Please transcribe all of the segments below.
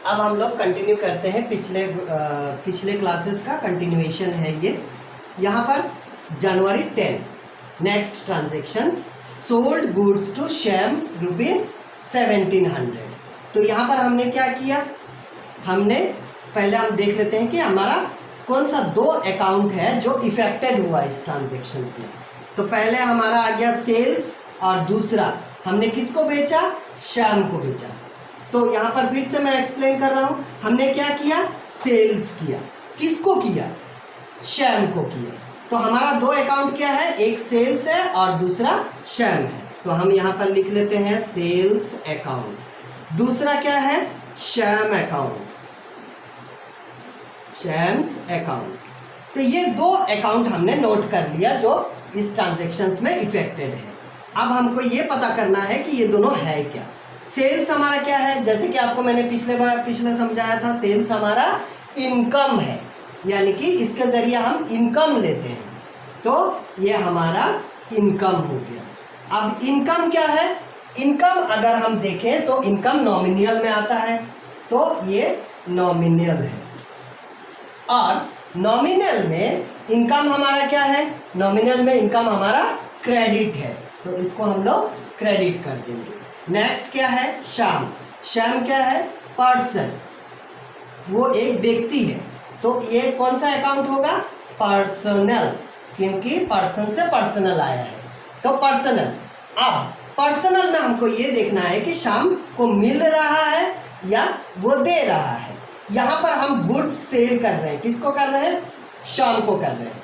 अब हम लोग कंटिन्यू करते हैं, पिछले क्लासेस का कंटिन्यूएशन है ये। यहाँ पर जनवरी 10 next transactions sold goods to Shyam ₹1700। तो यहाँ पर हमने क्या किया, हमने पहले हम देख लेते हैं कि हमारा कौन सा 2 अकाउंट है जो इफेक्टेड हुआ इस ट्रांजेक्शंस में। तो पहले हमारा आ गया सेल्स और दूसरा हमने किसको बेचा, श्याम को बेचा। तो यहाँ पर फिर से मैं एक्सप्लेन कर रहा हूँ, हमने क्या किया, सेल्स किया। किसको किया, श्याम को किया। तो हमारा 2 अकाउंट क्या है, एक सेल्स है और दूसरा श्याम है। तो हम यहाँ पर लिख लेते हैं सेल्स अकाउंट। दूसरा क्या है, श्याम अकाउंट, श्याम्स अकाउंट। तो ये 2 अकाउंट हमने नोट कर लिया जो इस ट्रांजेक्शन्स में इफेक्टेड है। अब हमको ये पता करना है कि ये दोनों है क्या। सेल्स हमारा क्या है, जैसे कि आपको मैंने पिछले समझाया था, सेल्स हमारा इनकम है, यानी कि इसके जरिए हम इनकम लेते हैं। तो ये हमारा इनकम हो गया। अब इनकम क्या है, इनकम अगर हम देखें तो इनकम नॉमिनल में आता है, तो ये नॉमिनल है। और नॉमिनल में इनकम हमारा क्या है, नॉमिनल में इनकम हमारा क्रेडिट है, तो इसको हम लोग क्रेडिट कर देंगे। नेक्स्ट क्या है, श्याम। श्याम क्या है, पर्सन, वो एक व्यक्ति है। तो ये कौन सा अकाउंट होगा, पर्सनल, क्योंकि पर्सन से पर्सनल आया है, तो पर्सनल। अब पर्सनल में हमको ये देखना है कि श्याम को मिल रहा है या वो दे रहा है। यहाँ पर हम गुड्स सेल कर रहे हैं, किसको कर रहे हैं, श्याम को कर रहे हैं।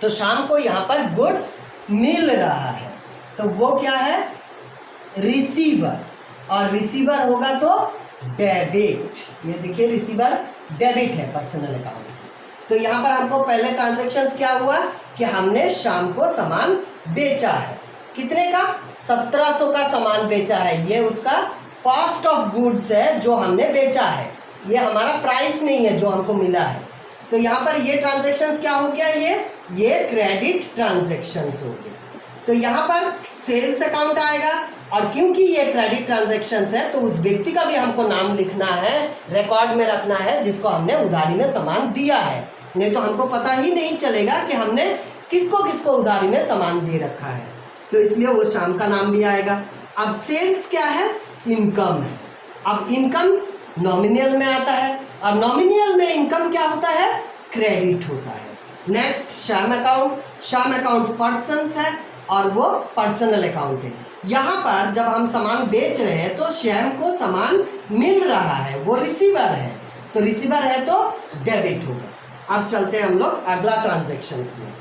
तो श्याम को यहाँ पर गुड्स मिल रहा है, तो वो क्या है, रिसीवर। और रिसीवर होगा तो डेबिट। ये देखिए रिसीवर डेबिट है पर्सनल अकाउंट। तो यहाँ पर हमको पहले ट्रांजैक्शंस क्या हुआ कि हमने श्याम को सामान बेचा है, कितने का, 1700 का सामान बेचा है। ये उसका कॉस्ट ऑफ गुड्स है जो हमने बेचा है, ये हमारा प्राइस नहीं है जो हमको मिला है। तो यहाँ पर ये ट्रांजैक्शंस क्या हो गया, ये क्रेडिट ट्रांजैक्शंस हो गए। तो यहाँ पर सेल्स अकाउंट आएगा, और क्योंकि ये क्रेडिट ट्रांजैक्शंस है तो उस व्यक्ति का भी हमको नाम लिखना है, रिकॉर्ड में रखना है जिसको हमने उधारी में सामान दिया है, नहीं तो हमको पता ही नहीं चलेगा कि हमने किसको किसको उधारी में सामान दे रखा है। तो इसलिए वो श्याम का नाम भी आएगा। अब सेल्स क्या है, इनकम है। अब इनकम नॉमिनल में आता है, और नॉमिनल में इनकम क्या होता है, क्रेडिट होता है। Next Shyam account. Shyam account persons है और वो पर्सनल अकाउंट है। यहाँ पर जब हम सामान बेच रहे हैं तो श्याम को सामान मिल रहा है, वो रिसीवर है, तो रिसीवर है तो डेबिट होगा। अब चलते हैं हम लोग अगला ट्रांजैक्शंस में।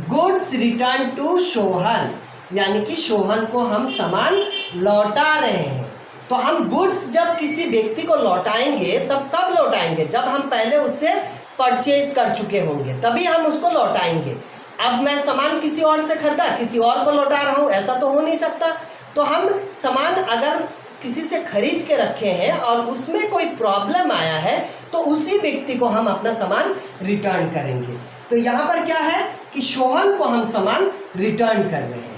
गुड्स रिटर्न टू सोहन, यानी कि सोहन को हम सामान लौटा रहे हैं। तो हम गुड्स जब किसी व्यक्ति को लौटाएंगे तब कब लौटाएंगे, जब हम पहले उससे परचेज कर चुके होंगे, तभी हम उसको लौटाएंगे। अब मैं सामान किसी और से खरीदा, किसी और को लौटा रहा हूँ, ऐसा तो हो नहीं सकता। तो हम सामान अगर किसी से खरीद के रखे हैं और उसमें कोई प्रॉब्लम आया है तो उसी व्यक्ति को हम अपना सामान रिटर्न करेंगे। तो यहाँ पर क्या है कि सोहन को हम सामान रिटर्न कर रहे हैं।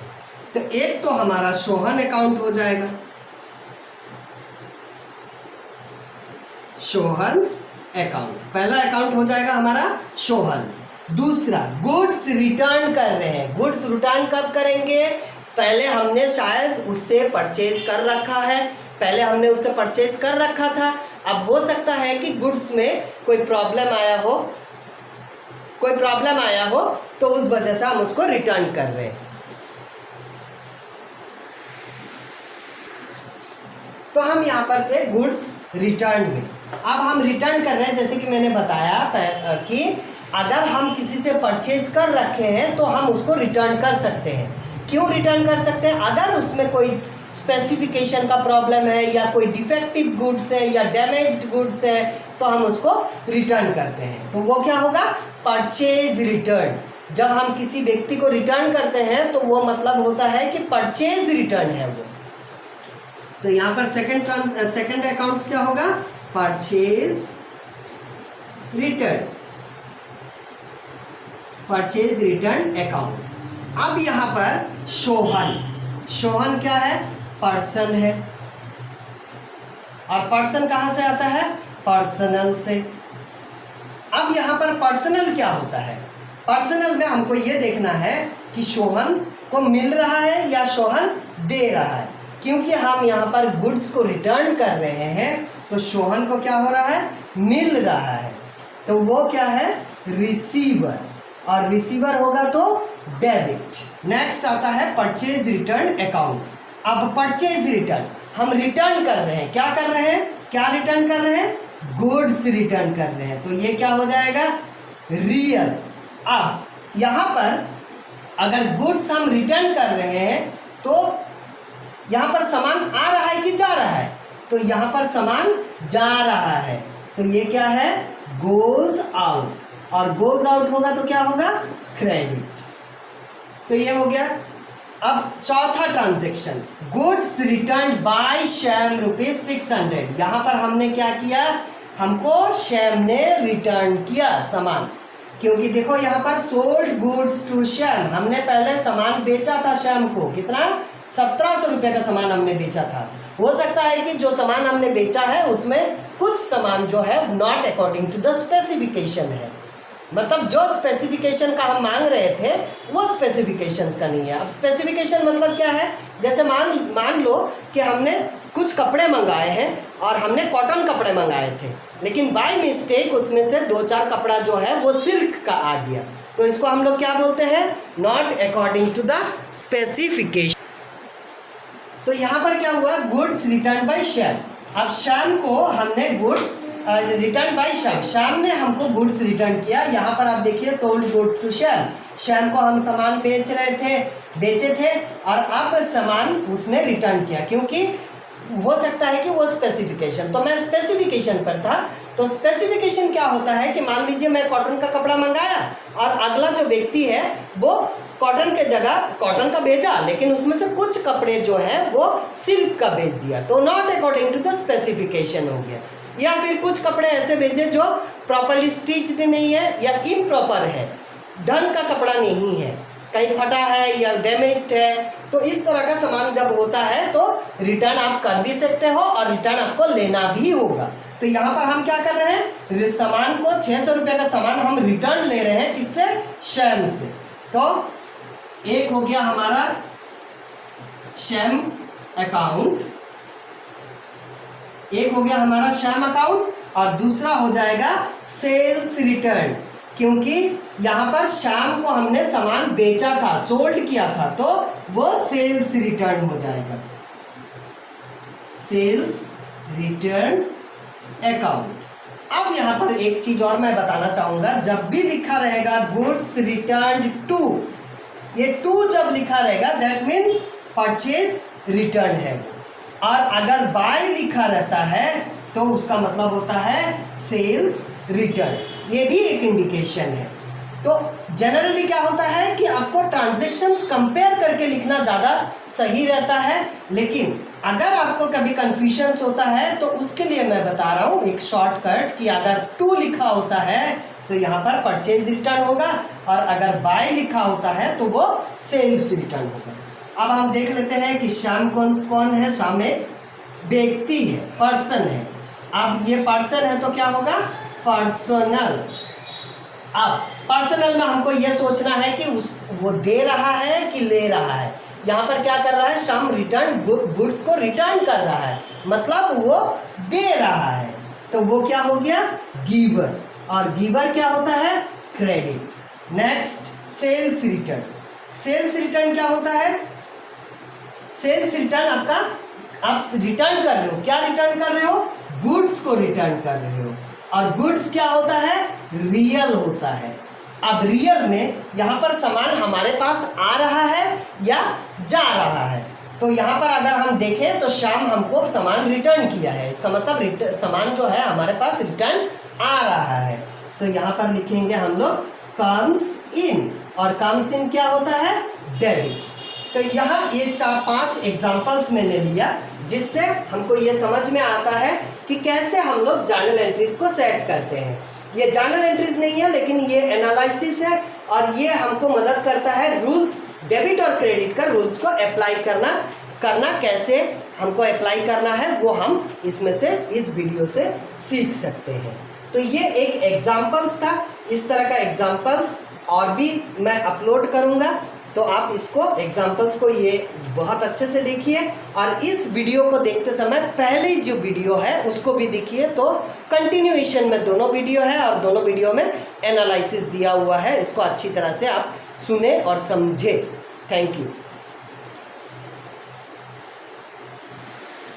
तो एक तो हमारा सोहन अकाउंट हो जाएगा, सोहन्स अकाउंट, पहला अकाउंट हो जाएगा हमारा सोहन्स। दूसरा गुड्स रिटर्न कर रहे हैं। गुड्स रिटर्न कब करेंगे, पहले हमने शायद उससे परचेज कर रखा है, पहले हमने उससे परचेज कर रखा था। अब हो सकता है कि गुड्स में कोई प्रॉब्लम आया हो तो उस वजह से हम उसको रिटर्न कर रहे हैं। तो हम यहाँ पर थे गुड्स रिटर्न में। अब हम रिटर्न कर रहे हैं, जैसे कि मैंने बताया कि अगर हम किसी से परचेज कर रखे हैं तो हम उसको रिटर्न कर सकते हैं। क्यों रिटर्न कर सकते हैं, अगर उसमें कोई स्पेसिफिकेशन का प्रॉब्लम है या कोई डिफेक्टिव गुड्स है या डैमेज्ड गुड्स है तो हम उसको रिटर्न करते हैं। तो वो क्या होगा, परचेज रिटर्न। जब हम किसी व्यक्ति को रिटर्न करते हैं तो वो मतलब होता है कि परचेज रिटर्न है वो। तो यहाँ पर सेकंड अकाउंट्स क्या होगा, purchase return, purchase return account. अब यहाँ पर सोहन, सोहन क्या है, पर्सन है, और पर्सन कहाँ से आता है? पर्सनल से। अब यहाँ पर पर्सनल क्या होता है? पर्सनल में हमको ये देखना है कि सोहन को मिल रहा है या सोहन दे रहा है। क्योंकि हम यहाँ पर गुड्स को रिटर्न कर रहे हैं तो सोहन को क्या हो रहा है? मिल रहा है। तो वो क्या है? रिसीवर, और रिसीवर होगा तो डेबिट। नेक्स्ट आता है परचेज रिटर्न अकाउंट। अब परचेज रिटर्न हम रिटर्न कर रहे हैं, क्या कर रहे हैं? क्या रिटर्न कर रहे हैं? गुड्स रिटर्न कर रहे हैं, तो ये क्या हो जाएगा? रियल। अब यहाँ पर अगर गुड्स हम रिटर्न कर रहे हैं तो यहाँ पर सामान आ रहा है कि जा रहा है? तो यहाँ पर सामान जा रहा है, तो ये क्या है? गोज आउट, और गोज आउट होगा तो क्या होगा? क्रेडिट। तो ये हो गया। अब चौथा transaction, goods return by Shyam ₹600। यहाँ पर हमने क्या किया? हमको श्याम ने रिटर्न किया सामान, क्योंकि देखो यहाँ पर सोल्ड गुड्स टू श्याम, हमने पहले सामान बेचा था श्याम को। कितना? 1700 रुपये का सामान हमने बेचा था। हो सकता है कि जो सामान हमने बेचा है उसमें कुछ सामान जो है not according to the specification है, मतलब जो स्पेसिफिकेशन का हम मांग रहे थे वो स्पेसिफिकेशंस का नहीं है। अब स्पेसिफिकेशन मतलब क्या है? जैसे मान लो कि हमने कुछ कपड़े मंगाए हैं और हमने कॉटन कपड़े मंगाए थे, लेकिन बाय मिस्टेक उसमें से 2-4 कपड़ा जो है वो सिल्क का आ गया, तो इसको हम लोग क्या बोलते हैं? Not according to the specification. तो यहाँ पर क्या हुआ? Goods return by Shyam. अब श्याम को हमने goods return by Shyam, Shyam ने हमको गुड्स रिटर्न किया। यहाँ पर आप देखिए sold goods to Shyam, Shyam को हम सामान बेचे थे और अब सामान उसने रिटर्न किया, क्योंकि हो सकता है कि वो स्पेसिफिकेशन, तो मैं स्पेसिफिकेशन पर था। तो स्पेसिफिकेशन क्या होता है कि मान लीजिए मैं कॉटन का कपड़ा मंगाया और अगला जो व्यक्ति है वो कॉटन के जगह कॉटन का भेजा, लेकिन उसमें से कुछ कपड़े जो है वो सिल्क का भेज दिया, तो not according to the specification हो गया। या फिर कुछ कपड़े ऐसे भेजे जो प्रॉपर्ली स्टिच्ड नहीं है या इम्प्रॉपर है, ढंग का कपड़ा नहीं है, कहीं फटा है या डैमेज्ड है। तो इस तरह का सामान जब होता है तो रिटर्न आप कर भी सकते हो और रिटर्न आपको लेना भी होगा। तो यहाँ पर हम क्या कर रहे हैं? सामान को 600 रुपये का सामान हम रिटर्न ले रहे हैं, किससे? श्याम से। तो एक हो गया हमारा श्याम अकाउंट, एक हो गया हमारा श्याम अकाउंट, और दूसरा हो जाएगा सेल्स रिटर्न, क्योंकि यहाँ पर श्याम को हमने सामान बेचा था, सोल्ड किया था, तो वो सेल्स रिटर्न हो जाएगा, सेल्स रिटर्न अकाउंट। अब यहाँ पर एक चीज और मैं बताना चाहूंगा, जब भी लिखा रहेगा गुड्स रिटर्न टू, ये टू जब लिखा रहेगा दैट मीन्स परचेज रिटर्न है, और अगर बाय लिखा रहता है तो उसका मतलब होता है सेल्स रिटर्न, ये भी एक इंडिकेशन है। तो जनरली क्या होता है कि आपको ट्रांजैक्शंस कंपेयर करके लिखना ज़्यादा सही रहता है, लेकिन अगर आपको कभी कन्फ्यूजन्स होता है तो उसके लिए मैं बता रहा हूँ एक शॉर्टकट कि अगर टू लिखा होता है तो यहाँ पर परचेज रिटर्न होगा, और अगर बाय लिखा होता है तो वो सेल्स रिटर्न होगा। अब हम देख लेते हैं कि श्याम कौन है। श्याम एक व्यक्ति है, पर्सन है। अब ये पर्सन है तो क्या होगा? पर्सनल। अब पर्सनल में हमको ये सोचना है कि वो दे रहा है कि ले रहा है। यहाँ पर क्या कर रहा है? श्याम रिटर्न गुड्स को रिटर्न कर रहा है, मतलब वो दे रहा है, तो वो क्या हो गया? गिवर, और गिवर क्या होता है? Credit. Next sales return. Sales return क्या होता है? सेल्स रिटर्न आपका, आप रिटर्न कर रहे हो, क्या रिटर्न कर रहे हो? गुड्स को रिटर्न कर रहे हो, और गुड्स क्या होता है? रियल होता है। अब रियल में यहाँ पर सामान हमारे पास आ रहा है या जा रहा है, तो यहाँ पर अगर हम देखें तो श्याम हमको सामान रिटर्न किया है, इसका मतलब सामान जो है हमारे पास रिटर्न आ रहा है। तो यहाँ पर लिखेंगे हम लोग कम्स इन, और कम्स इन क्या होता है? डेबिट। तो यहाँ ये 4-5 एग्जाम्पल्स मैंने लिया जिससे हमको ये समझ में आता है कि कैसे हम लोग जर्नल एंट्रीज को सेट करते हैं। ये जर्नल एंट्रीज नहीं है, लेकिन ये एनालिसिस है, और ये हमको मदद करता है रूल्स, डेबिट और क्रेडिट का रूल्स को अप्लाई करना कैसे हमको अप्लाई करना है वो हम इसमें से, इस वीडियो से सीख सकते हैं। तो ये एक एग्जाम्पल्स था, इस तरह का एग्जाम्पल्स और भी मैं अपलोड करूँगा, तो आप इसको एग्जाम्पल्स को ये बहुत अच्छे से देखिए। और इस वीडियो को देखते समय पहले जो वीडियो है उसको भी देखिए, तो कंटिन्यूएशन में दोनों वीडियो है और दोनों वीडियो में एनालिसिस दिया हुआ है, इसको अच्छी तरह से आप सुने और समझे। Thank you.